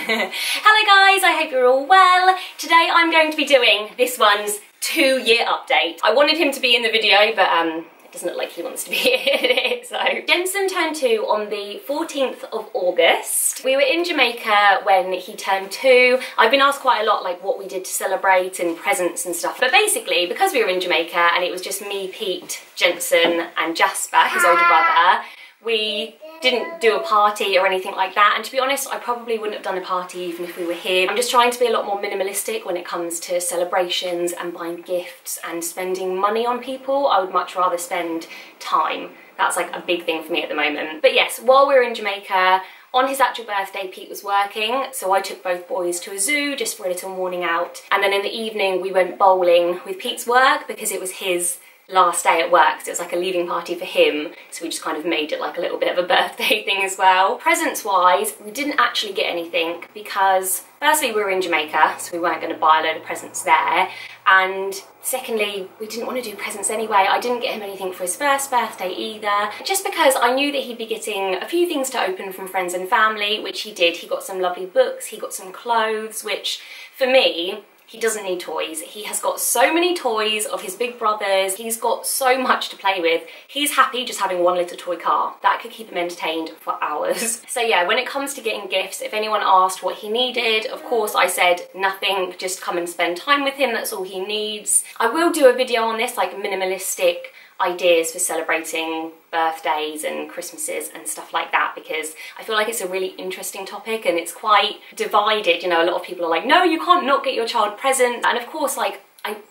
Hello guys, I hope you're all well. Today I'm going to be doing this one's 2-year update. I wanted him to be in the video, but it doesn't look like he wants to be in it. So Jensen turned 2 on the 14th of August. We were in Jamaica when he turned 2. I've been asked quite a lot like what we did to celebrate and presents and stuff. But basically, because we were in Jamaica and it was just me, Pete, Jensen and Jasper, his older brother, we didn't do a party or anything like that, and to be honest I probably wouldn't have done a party even if we were here. I'm just trying to be a lot more minimalistic when it comes to celebrations and buying gifts and spending money on people. I would much rather spend time. That's like a big thing for me at the moment. But yes, while we were in Jamaica, on his actual birthday Pete was working, so I took both boys to a zoo just for a little morning out, and then in the evening we went bowling with Pete's work because it was his last day at work, so it was like a leaving party for him, so we just kind of made it like a little bit of a birthday thing as well. Presents wise, we didn't actually get anything because firstly we were in Jamaica, so we weren't going to buy a load of presents there, and secondly we didn't want to do presents anyway. I didn't get him anything for his first birthday either, just because I knew that he'd be getting a few things to open from friends and family, which he did. He got some lovely books, he got some clothes, which for me, he doesn't need toys. He has got so many toys of his big brothers. He's got so much to play with. He's happy just having one little toy car. That could keep him entertained for hours. So yeah, when it comes to getting gifts, if anyone asked what he needed, of course I said nothing, just come and spend time with him, that's all he needs. I will do a video on this, like minimalistic ideas for celebrating birthdays and Christmases and stuff like that, because I feel like it's a really interesting topic and it's quite divided. You know, a lot of people are like, no, you can't not get your child presents, and of course like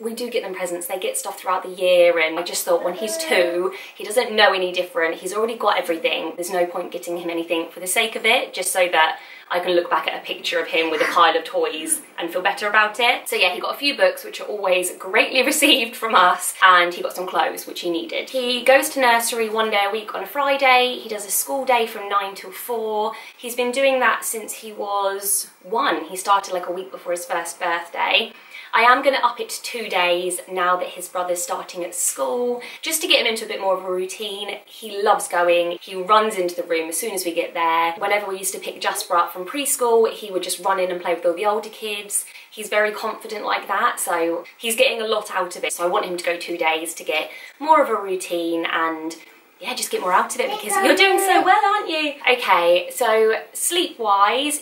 we do get them presents, they get stuff throughout the year, and I just thought when he's 2, he doesn't know any different, he's already got everything, there's no point getting him anything for the sake of it, just so that I can look back at a picture of him with a pile of toys and feel better about it. So yeah, he got a few books, which are always greatly received from us, and he got some clothes, which he needed. He goes to nursery 1 day a week on a Friday. He does a school day from 9 till 4. He's been doing that since he was 1. He started like a week before his first birthday. I am going to up it to 2 days now that his brother's starting at school, just to get him into a bit more of a routine. He loves going. He runs into the room as soon as we get there. Whenever we used to pick Jasper up from preschool, he would just run in and play with all the older kids. He's very confident like that, so he's getting a lot out of it. So I want him to go 2 days to get more of a routine and yeah, just get more out of it, because you're doing so well, aren't you? Okay, so sleep-wise,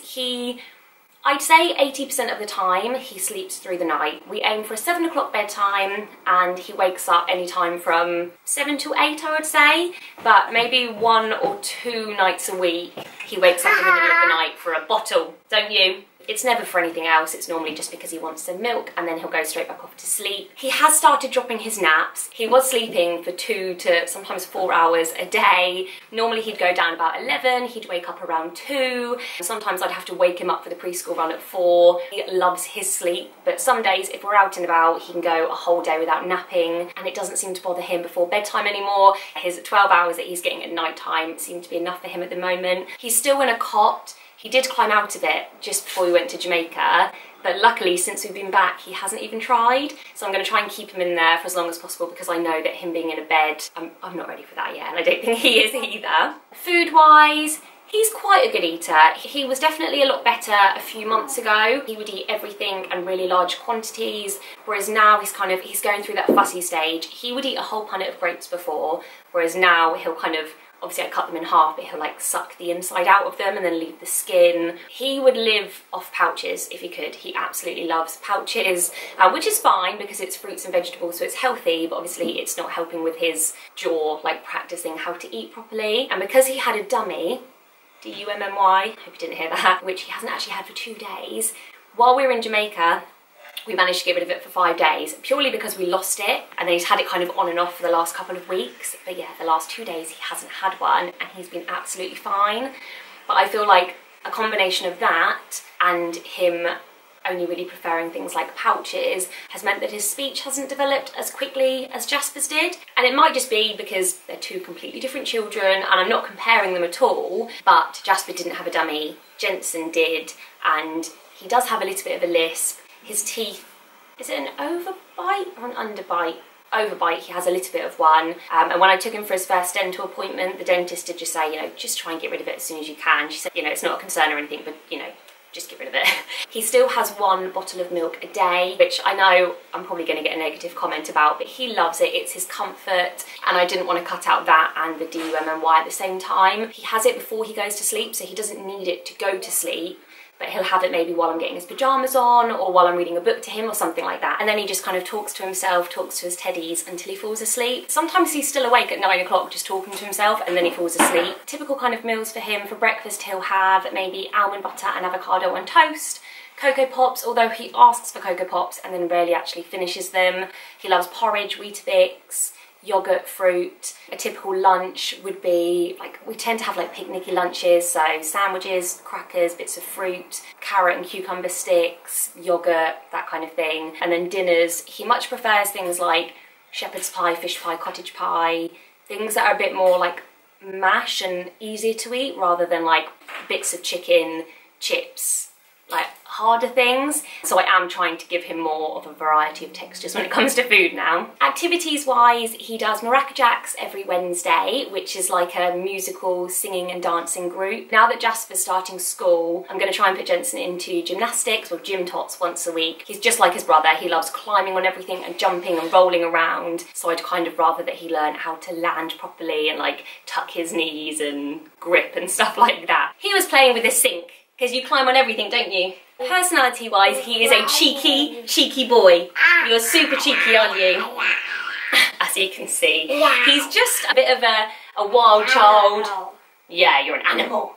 I'd say 80% of the time he sleeps through the night. We aim for a 7 o'clock bedtime, and he wakes up anytime from 7 to 8, I would say, but maybe 1 or 2 nights a week he wakes up in the middle of the night for a bottle, don't you? It's never for anything else, it's normally just because he wants some milk, and then he'll go straight back off to sleep. He has started dropping his naps. He was sleeping for 2 to sometimes 4 hours a day. Normally he'd go down about 11, he'd wake up around 2. Sometimes I'd have to wake him up for the preschool run at 4. He loves his sleep, but some days if we're out and about he can go a whole day without napping, and it doesn't seem to bother him before bedtime anymore. His 12 hours that he's getting at night time seem to be enough for him at the moment. He's still in a cot. He did climb out of it just before we went to Jamaica, but luckily since we've been back he hasn't even tried, so I'm going to try and keep him in there for as long as possible, because I know that him being in a bed, I'm not ready for that yet, and I don't think he is either. Food wise, he's quite a good eater. He was definitely a lot better a few months ago. He would eat everything and really large quantities, whereas now he's going through that fussy stage. He would eat a whole punnet of grapes before, whereas now he'll kind of, obviously I cut them in half, but he'll like suck the inside out of them and then leave the skin. He would live off pouches if he could. He absolutely loves pouches, which is fine because it's fruits and vegetables, so it's healthy, but obviously it's not helping with his jaw, like practicing how to eat properly. And because he had a dummy, D-U-M-M-Y, hope you didn't hear that, which he hasn't actually had for 2 days, while we were in Jamaica, we managed to get rid of it for 5 days, purely because we lost it, and then he's had it kind of on and off for the last couple of weeks. But yeah, the last 2 days he hasn't had one, and he's been absolutely fine. But I feel like a combination of that and him only really preferring things like pouches has meant that his speech hasn't developed as quickly as Jasper's did. And it might just be because they're 2 completely different children, and I'm not comparing them at all, but Jasper didn't have a dummy, Jensen did, and he does have a little bit of a lisp. His teeth, is it an overbite or an underbite? Overbite, he has a little bit of one. And when I took him for his first dental appointment, the dentist did just say, you know, just try and get rid of it as soon as you can. She said, you know, it's not a concern or anything, but, you know, just get rid of it. He still has 1 bottle of milk a day, which I know I'm probably going to get a negative comment about, but he loves it. It's his comfort, and I didn't want to cut out that and the DUMMY at the same time. He has it before he goes to sleep, so he doesn't need it to go to sleep, but he'll have it maybe while I'm getting his pyjamas on or while I'm reading a book to him or something like that. And then he just kind of talks to himself, talks to his teddies until he falls asleep. Sometimes he's still awake at 9 o'clock just talking to himself, and then he falls asleep. Typical kind of meals for him. For breakfast he'll have maybe almond butter and avocado on toast, Cocoa Pops, although he asks for Cocoa Pops and then rarely actually finishes them. He loves porridge, Weetabix, yogurt, fruit. A typical lunch would be, like, we tend to have like picnicky lunches, so sandwiches, crackers, bits of fruit, carrot and cucumber sticks, yogurt, that kind of thing. And then dinners, he much prefers things like shepherd's pie, fish pie, cottage pie, things that are a bit more like mash and easier to eat rather than like bits of chicken, chips, like harder things. So I am trying to give him more of a variety of textures when it comes to food now. Activities wise, he does Maracajacks every Wednesday, which is like a musical singing and dancing group. Now that Jasper's starting school, I'm going to try and put Jensen into gymnastics or gym tots once a week. He's just like his brother. He loves climbing on everything and jumping and rolling around, so I'd kind of rather that he learn how to land properly and like tuck his knees and grip and stuff like that. He was playing with a sink, because you climb on everything, don't you? Personality-wise, he is a cheeky boy. You're super cheeky, aren't you? As you can see. He's just a bit of a wild child. Yeah, you're an animal.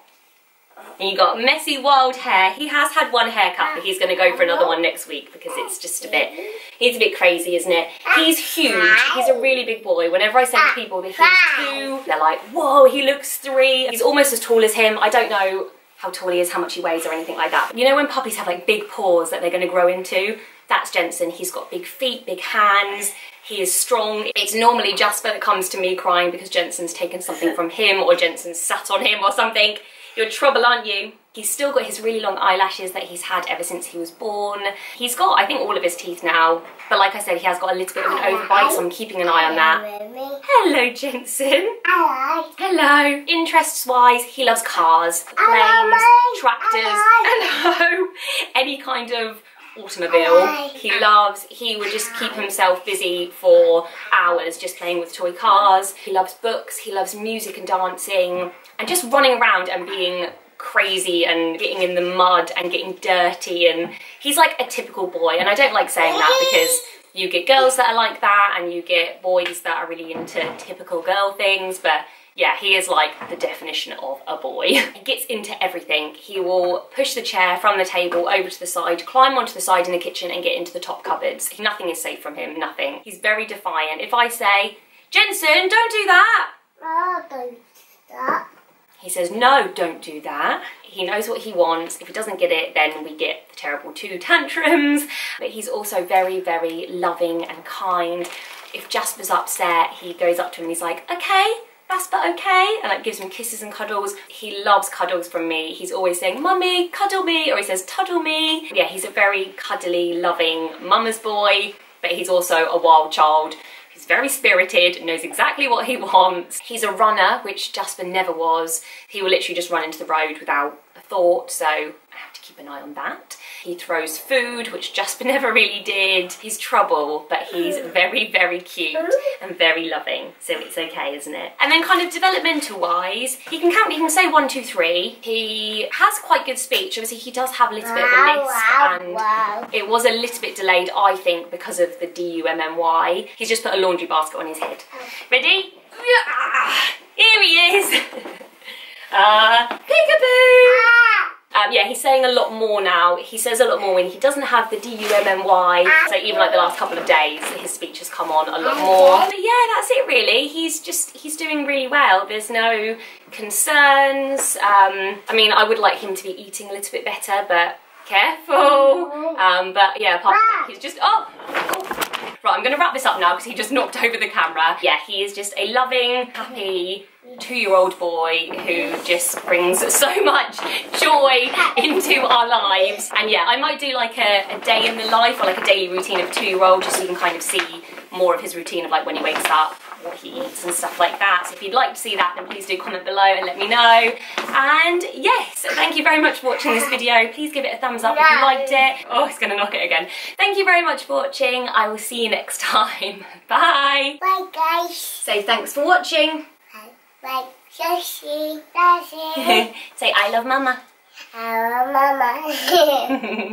And you got messy wild hair. He has had 1 haircut, but he's going to go for another one next week because it's just a bit, he's a bit crazy, isn't it? He's huge. He's a really big boy. Whenever I say to people that he's 2, they're like, whoa, he looks 3. He's almost as tall as him. I don't know how tall he is, how much he weighs or anything like that. You know when puppies have like big paws that they're going to grow into? That's Jensen. He's got big feet, big hands. He is strong. It's normally Jasper that comes to me crying because Jensen's taken something from him or Jensen's sat on him or something. You're in trouble, aren't you? He's still got his really long eyelashes that he's had ever since he was born. He's got, I think, all of his teeth now. But like I said, he has got a little bit of an overbite, so I'm keeping an eye on that. Hello, Jensen. Hello. Hello. Interests-wise, he loves cars, planes, tractors, hello, any kind of automobile. He would just keep himself busy for hours just playing with toy cars. He loves books, he loves music and dancing, and just running around and being crazy and getting in the mud and getting dirty, and he's like a typical boy. And I don't like saying that because you get girls that are like that and you get boys that are really into typical girl things, but yeah, he is like the definition of a boy. He gets into everything. He will push the chair from the table over to the side, climb onto the side in the kitchen and get into the top cupboards. Nothing is safe from him, nothing. He's very defiant. If I say, Jensen, don't do that. Oh, don't do that. He says, no, don't do that. He knows what he wants. If he doesn't get it, then we get the terrible 2 tantrums. But he's also very, very loving and kind. If Jasper's upset, he goes up to him and he's like, okay, Jasper, okay? And like gives him kisses and cuddles. He loves cuddles from me. He's always saying, Mummy, cuddle me, or he says, tuddle me. Yeah, he's a very cuddly, loving mama's boy, but he's also a wild child. He's very spirited, knows exactly what he wants. He's a runner, which Jasper never was. He will literally just run into the road without a thought, so I have to keep an eye on that. He throws food, which Jasper never really did. He's trouble, but he's very, very cute and very loving, so it's okay, isn't it? And then kind of developmental-wise, he can count, he can say 1, 2, 3. He has quite good speech. Obviously, he does have a little bit of a lisp, and it was a little bit delayed, I think, because of the DUMMY. He's just put a laundry basket on his head. Ready? Here he is! Peekaboo! Yeah, he's saying a lot more now. He says a lot more when he doesn't have the DUMMY. So even like the last couple of days, his speech has come on a lot more. But yeah, that's it really. He's doing really well. There's no concerns. I mean, I would like him to be eating a little bit better, but careful. But yeah, apart from that, he's just, oh. Right, I'm going to wrap this up now because he just knocked over the camera. Yeah, he is just a loving, happy 2-year-old boy who just brings so much joy into our lives. And yeah, I might do like a day in the life or like a daily routine of a 2-year-old just so you can kind of see more of his routine of like when he wakes up, what he eats and stuff like that. So if you'd like to see that, then please do comment below and let me know. And yes, thank you very much for watching this video. Please give it a thumbs up if you liked it. Oh, it's gonna knock it again. Thank you very much for watching. I will see you next time. Bye. Bye, guys. Say thanks for watching. Bye, Josie. Daddy. Say I love mama. I love Mama.